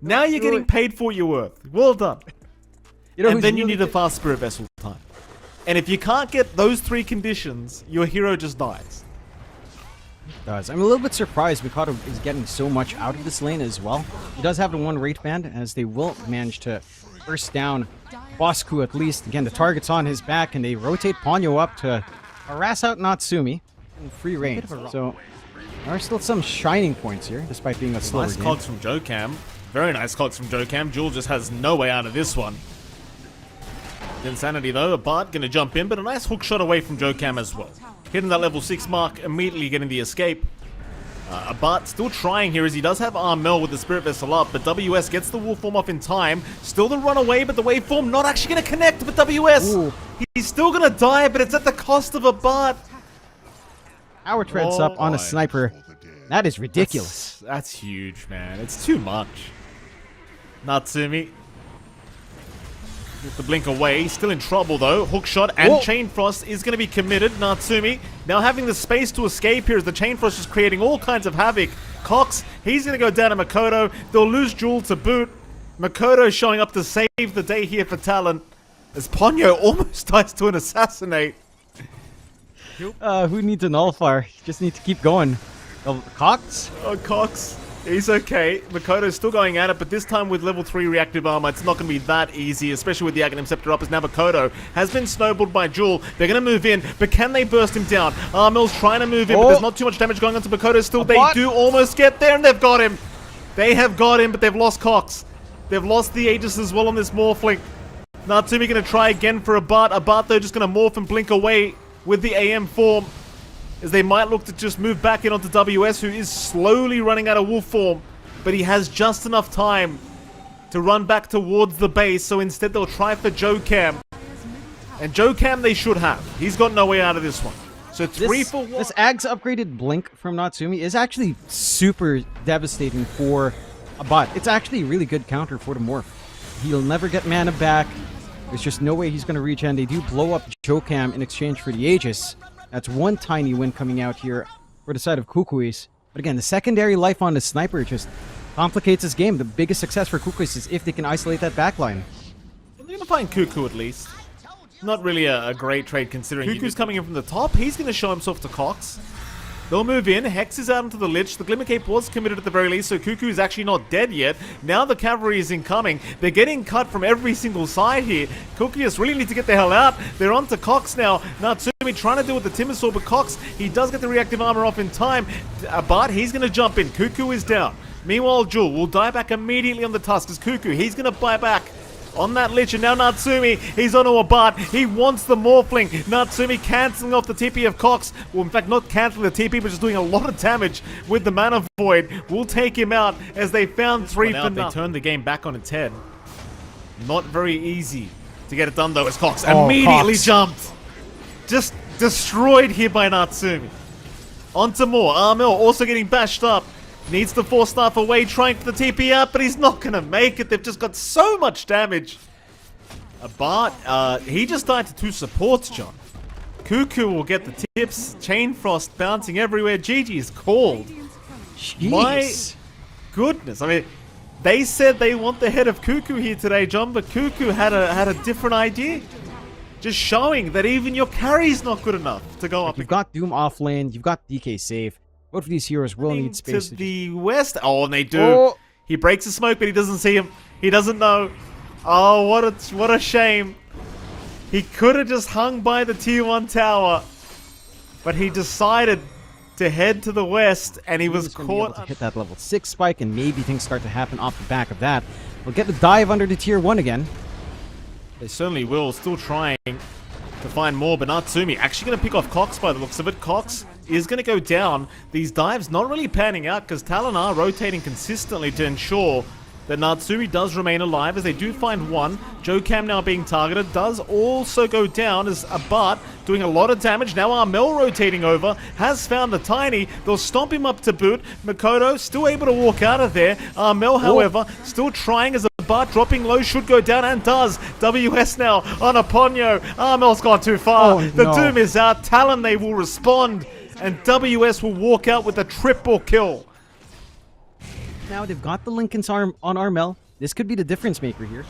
Now you're getting paid for your worth. Well done. And then you need a fast spirit vessel time. And if you can't get those 3 conditions, your hero just dies. I'm a little bit surprised Mikado is getting so much out of this lane as well. He does have the 1 rate band, as they will manage to burst down Bosku at least. Again, the target's on his back, and they rotate Ponyo up to harass out Natsumi in free range. So there are still some shining points here, despite being a slower game. Nice cogs from Jokam. Very nice cogs from Jokam. Jewel just has no way out of this one. Insanity though, Bart gonna jump in, but a nice hook shot away from Jokam as well. Hitting that level 6 mark, immediately getting the escape. Bart still trying here as he does have Armel with the Spirit Vessel up, but WS gets the Wolf Form off in time. Still the runaway, but the waveform not actually going to connect, but WS, he's still going to die, but it's at the cost of a Bart. Power treads up on a sniper. That is ridiculous. That's huge, man. It's too much. Natsumi. With the blink away, still in trouble though. Hook shot and Chain Frost is going to be committed. Natsumi now having the space to escape here as the Chain Frost is creating all kinds of havoc. Cox, he's going to go down to Makoto. They'll lose Jewel to boot. Makoto showing up to save the day here for Talon as Ponyo almost dies to an assassinate. Who needs a nullifier? You just need to keep going. Cox? Oh, Cox. He's okay. Makoto's still going at it, but this time with level 3 reactive armor, it's not going to be that easy, especially with the Aghanim Scepter up, as now Makoto has been snowballed by Jewel. They're going to move in, but can they burst him down? Armel's trying to move in, but there's not too much damage going on to Makoto still. They do almost get there, and they've got him. They have got him, but they've lost Cox. They've lost the Aegis as well on this Morphling. Natsumi going to try again for a Bart. A Bart, though, just going to morph and blink away with the AM form, as they might look to just move back in onto WS, who is slowly running out of wolf form, but he has just enough time to run back towards the base, so instead they'll try for Jokam. And Jokam they should have. He's got no way out of this one. So 3 for 1. This Ag's upgraded blink from Natsumi is actually super devastating for a bot. It's actually a really good counter for the Morph. He'll never get mana back. There's just no way he's going to reach, and they do blow up Jokam in exchange for the Aegis. That's one tiny win coming out here for the side of KUKUYS. But again, the secondary life on the sniper just complicates this game. The biggest success for KUKUYS is if they can isolate that backline. They're going to find Kuku at least. Not really a great trade considering Kuku's coming in from the top. He's going to show himself to Cox. They'll move in. Hex is out into the Lich. The Glimmer Cape was committed at the very least, so Kuku is actually not dead yet. Now the cavalry is incoming. They're getting cut from every single side here. KUKUYS really need to get the hell out. They're on to Cox now. Natsumi trying to deal with the Timber Sword, but Cox, he does get the reactive armor off in time. But he's going to jump in. Kuku is down. Meanwhile, Jewel will die back immediately on the Tusk as Kuku, he's going to buy back on that Lich, and now Natsumi, he's onto a Bart. He wants the Morphling. Natsumi cancelling off the TP of Cox. Well, in fact, not cancelling the TP, but just doing a lot of damage with the Mana Void. We'll take him out as they found 3 for nothing. They turned the game back on its head. Not very easy to get it done, though, as Cox immediately jumped. Just destroyed here by Natsumi. On to more. Armel also getting bashed up. Needs the 4-staff away, trying for the TP out, but he's not going to make it. They've just got so much damage. Bart, he just died to 2 supports, John. Kuku will get the tips. Chain Frost bouncing everywhere. GG is called. Jeez. My goodness. I mean, they said they want the head of Kuku here today, John, but Kuku had a different idea. Just showing that even your carry's not good enough to go up. You've got Doom off lane. You've got DK safe. Both of these heroes will need space. To the west. Oh, and they do. Oh. He breaks the smoke, but he doesn't see him. He doesn't know. Oh, what a shame. He could have just hung by the tier 1 tower, but he decided to head to the west, and he was caught. To hit that level 6 spike, and maybe things start to happen off the back of that. We'll get the dive under the tier 1 again. They certainly will. Still trying to find more, but Natsumi actually going to pick off Cox by the looks of it. Cox is going to go down. These dives not really panning out because Talon are rotating consistently to ensure that Natsumi does remain alive, as they do find one. Jokam now being targeted does also go down as a Bart doing a lot of damage. Now Armel rotating over, has found the Tiny. They'll stomp him up to boot. Makoto still able to walk out of there. Armel, however, still trying as a Bart dropping low, should go down and does. WS now on a Ponyo. Armel's gone too far. The Doom is out. Talon, they will respond, and WS will walk out with a triple kill. now. They've got the Lincoln's arm on Armel. This could be the difference maker here.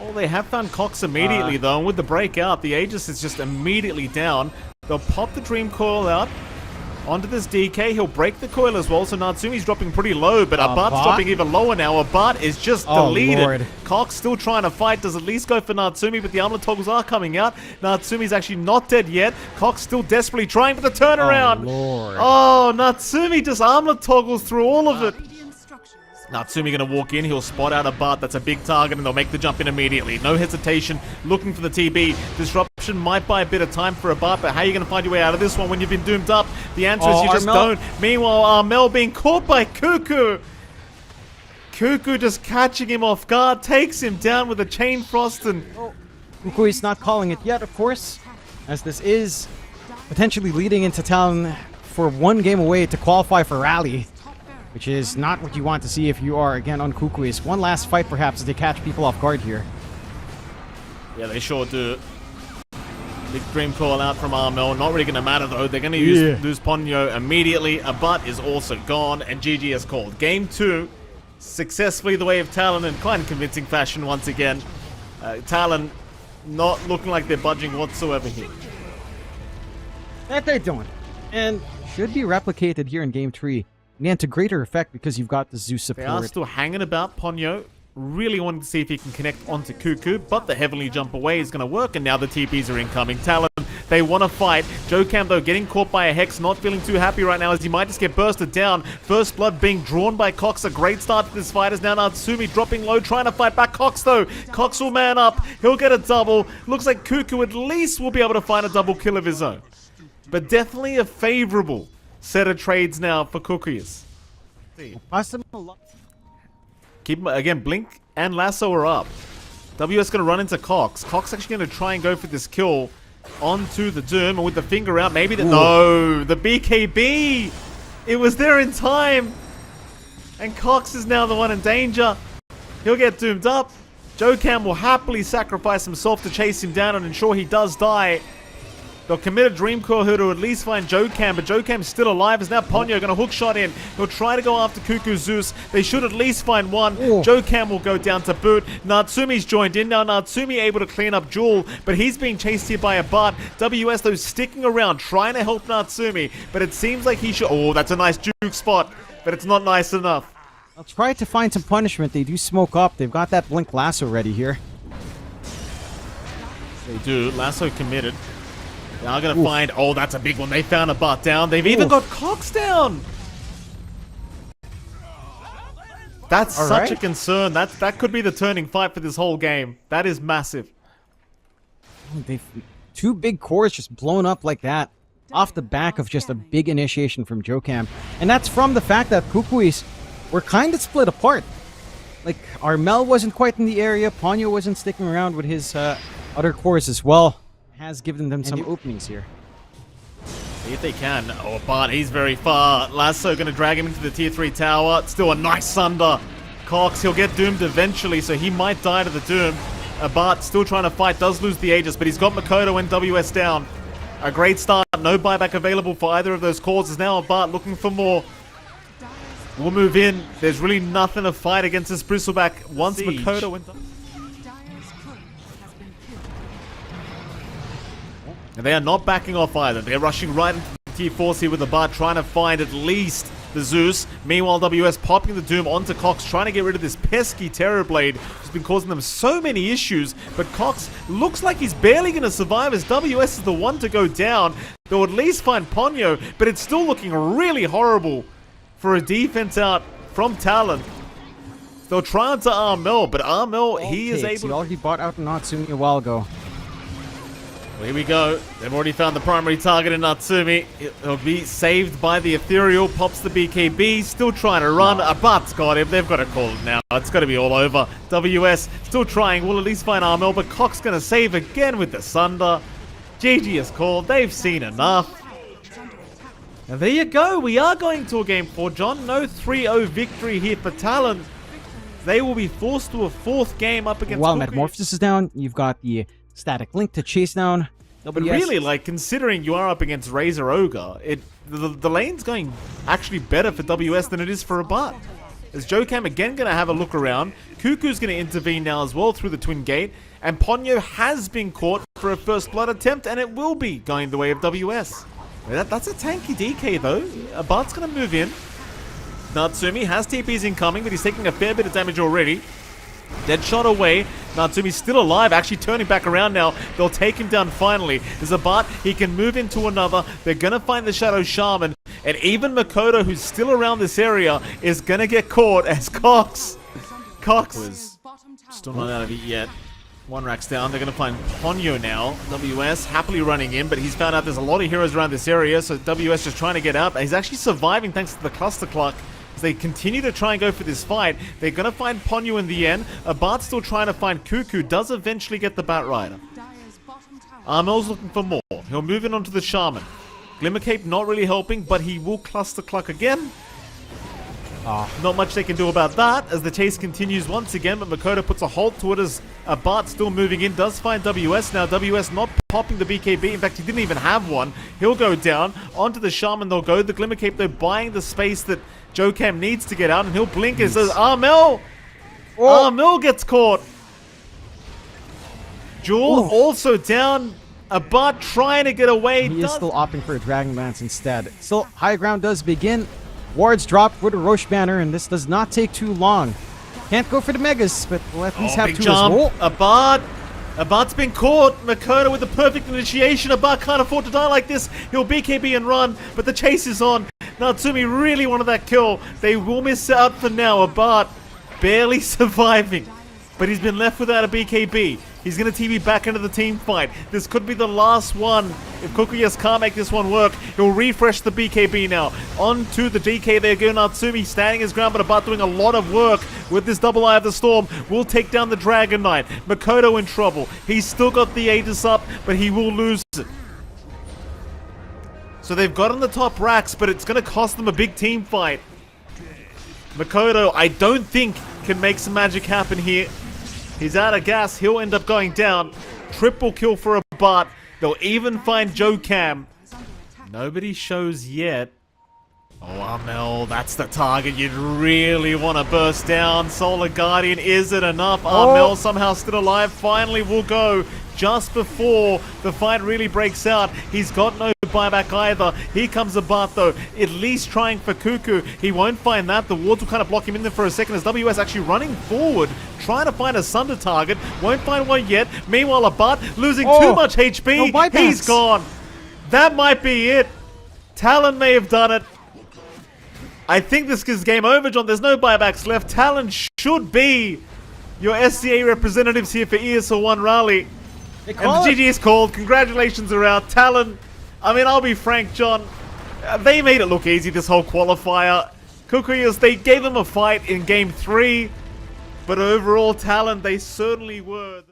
Oh, they have found Cox immediately, though, and with the breakout, the Aegis is just immediately down. They'll pop the Dream Coil out onto this DK. He'll break the coil as well, so Natsumi's dropping pretty low, but Abart's dropping even lower now. Abart is just deleted. Lord. Cox still trying to fight, does at least go for Natsumi, but the armlet toggles are coming out. Natsumi's actually not dead yet. Cox still desperately trying for the turnaround. Oh, Lord. Oh, Natsumi just armlet toggles through all of it. Natsumi gonna walk in, he'll spot out Abart, that's a big target, and they'll make the jump in immediately. No hesitation, looking for the TB. Disruption might buy a bit of time for Abart, but how are you gonna find your way out of this one when you've been doomed up? The answer is you just don't. Meanwhile, Armel being caught by Kuku. Kuku just catching him off guard, takes him down with a chain frost, and KUKUYS not calling it yet, of course, as this is potentially leading into Talon for one game away to qualify for Raleigh, which is not what you want to see if you are, again, on KUKUYS. One last fight, perhaps, as they catch people off guard here. Yeah, they sure do. Big Dream Call out from Armel. Not really going to matter, though. They're going to lose Ponyo immediately. Abut is also gone, and GG is called. Game 2, successfully the way of Talon in quite convincing fashion once again. Talon not looking like they're budging whatsoever here. That they don't. And should be replicated here in Game 3. And to greater effect because you've got the Zeus support. They are still hanging about Ponyo. Really wanting to see if he can connect onto Kuku, but the heavenly jump away is going to work, and now the TPs are incoming. Talon, they want to fight. Jokam, though, getting caught by a Hex, not feeling too happy right now as he might just get bursted down. First blood being drawn by Cox. A great start to this fight as now Natsumi dropping low, trying to fight back Cox, though. Cox will man up. He'll get a double. Looks like Kuku at least will be able to find a double kill of his own. But definitely a favorable set of trades now for KUKUYS. Keep again, Blink and Lasso are up. WS gonna run into Cox. Cox actually gonna try and go for this kill onto the Doom, and with the finger out, maybe the no, the BKB. It was there in time, and Cox is now the one in danger. He'll get doomed up. Jokam will happily sacrifice himself to chase him down and ensure he does die. They'll commit a Dream Coil here to at least find Jokam, but Jokam's still alive as now Ponyo going to hook shot in. He'll try to go after Kuku Zeus. They should at least find one. Jokam will go down to boot. Natsumi's joined in. Now Natsumi able to clean up Jewel, but he's being chased here by a Bart. WS though sticking around, trying to help Natsumi, but it seems like he should... Oh, that's a nice juke spot, but it's not nice enough. I'll try to find some punishment. They do smoke up. They've got that Blink Lasso ready here. They do. Lasso committed. Now I'm going to find... Oh, that's a big one. They found a Bart down. They've even got Cox down. That's such a concern. That could be the turning fight for this whole game. That is massive. They've two big cores just blown up like that off the back of just a big initiation from Jokam. And that's from the fact that KUKUYS were kind of split apart. Like, Armel wasn't quite in the area. Ponyo wasn't sticking around with his other cores as well. Has given them some openings here. See if they can. Oh, Bart, he's very far. Lasso going to drag him into the tier 3 tower. Still a nice Sunder. Cox, he'll get doomed eventually, so he might die to the Doom. Bart still trying to fight, does lose the Aegis, but he's got Makoto and WS down. A great start. No buyback available for either of those causes. Now Bart looking for more. We'll move in. There's really nothing to fight against this Bristleback once Makoto went up. And they are not backing off either. They're rushing right into the tier 4s here with the Bart, trying to find at least the Zeus. Meanwhile, WS popping the Doom onto Cox, trying to get rid of this pesky Terrorblade, who's been causing them so many issues. But Cox looks like he's barely going to survive as WS is the one to go down. They'll at least find Ponyo, but it's still looking really horrible for a defense out from Talon. They'll try onto Armel, but Armel, he is able to... He already bought out Natsumi a while ago. Here we go. They've already found the primary target in Natsumi. He'll be saved by the Ethereal. Pops the BKB. Still trying to run. Abart's got him. They've got to call it now. It's got to be all over. WS still trying. We'll at least find Armel, but Cox going to save again with the Sunder. GG is called. They've seen enough. And there you go. We are going to a game 4, John. No 3-0 victory here for Talon. They will be forced to a 4th game up against While Metamorphosis is down, you've got the Static Link to chase down But really, like, considering you are up against Razor Ogre, the lane's going actually better for WS than it is for Abat. As Jokam again going to have a look around, KUKUYS going to intervene now as well through the Twin Gate, and Ponyo has been caught for a first blood attempt, and it will be going the way of WS. That's a tanky DK though. Abat's going to move in. Natsumi has TPs incoming, but he's taking a fair bit of damage already. Dead shot away. Natsumi's still alive, actually turning back around now. They'll take him down finally. There's a Abat, he can move into another. They're going to find the Shadow Shaman. And even Makoto, who's still around this area, is going to get caught as Cox is still not out of it yet. One rack's down. They're going to find Ponyo now. WS happily running in, but he's found out there's a lot of heroes around this area, so WS just trying to get up. He's actually surviving thanks to the cluster clock. As they continue to try and go for this fight, they're going to find Ponyo in the end. Abat's still trying to find KUKUYS, does eventually get the Batrider. Armel's looking for more. He'll move in onto the Shaman. Glimmercape not really helping, but he will cluster cluck again. Not much they can do about that as the chase continues once again, but Makoto puts a halt to it as Abat still moving in, does find WS. Now WS not popping the BKB, in fact he didn't even have one. He'll go down, onto the Shaman they'll go. The Glimmercape though buying the space that Jokam needs to get out, and he'll blink as Armel! Armel gets caught! Jewel also down. Abat trying to get away. He is still opting for a Dragon Lance instead. Still, high ground does begin. Wards drop for the Roche banner, and this does not take too long. Can't go for the Megas, but we'll at least have two as well. Abat's been caught. Makoto with the perfect initiation. Abat can't afford to die like this. He'll BKB and run, but the chase is on. Natsumi really wanted that kill. They will miss out for now. Abat barely surviving, but he's been left without a BKB. He's going to TV back into the team fight. This could be the last one. If KUKUYS can't make this one work, he'll refresh the BKB now. On to the DK there, go Natsumi standing his ground, but Abat doing a lot of work with this double Eye of the Storm. Will take down the Dragon Knight. Makoto in trouble. He's still got the Aegis up, but he will lose it. So they've got on the top racks, but it's going to cost them a big team fight. Makoto, I don't think, can make some magic happen here. He's out of gas. He'll end up going down. Triple kill for Abat. They'll even find Jokam. Nobody shows yet. Oh, Armel, that's the target you'd really want to burst down. Solar Guardian, is it enough? Armel somehow still alive. Finally will go just before the fight really breaks out. He's got no buyback either. Here comes Abat though, at least trying for KUKUYS. He won't find that. The wards will kind of block him in there for a second as WS actually running forward, trying to find a Sunder target. Won't find one yet. Meanwhile, Abat losing too much HP. No, he's gone. That might be it. Talon may have done it. I think this is game over, John. There's no buybacks left. Talon should be your SCA representatives here for ESL 1 Raleigh. And the GG is called. Congratulations are out. Talon, I mean, I'll be frank, John. They made it look easy, this whole qualifier. KUKUYS, they gave them a fight in game 3. But overall, Talon, they certainly were.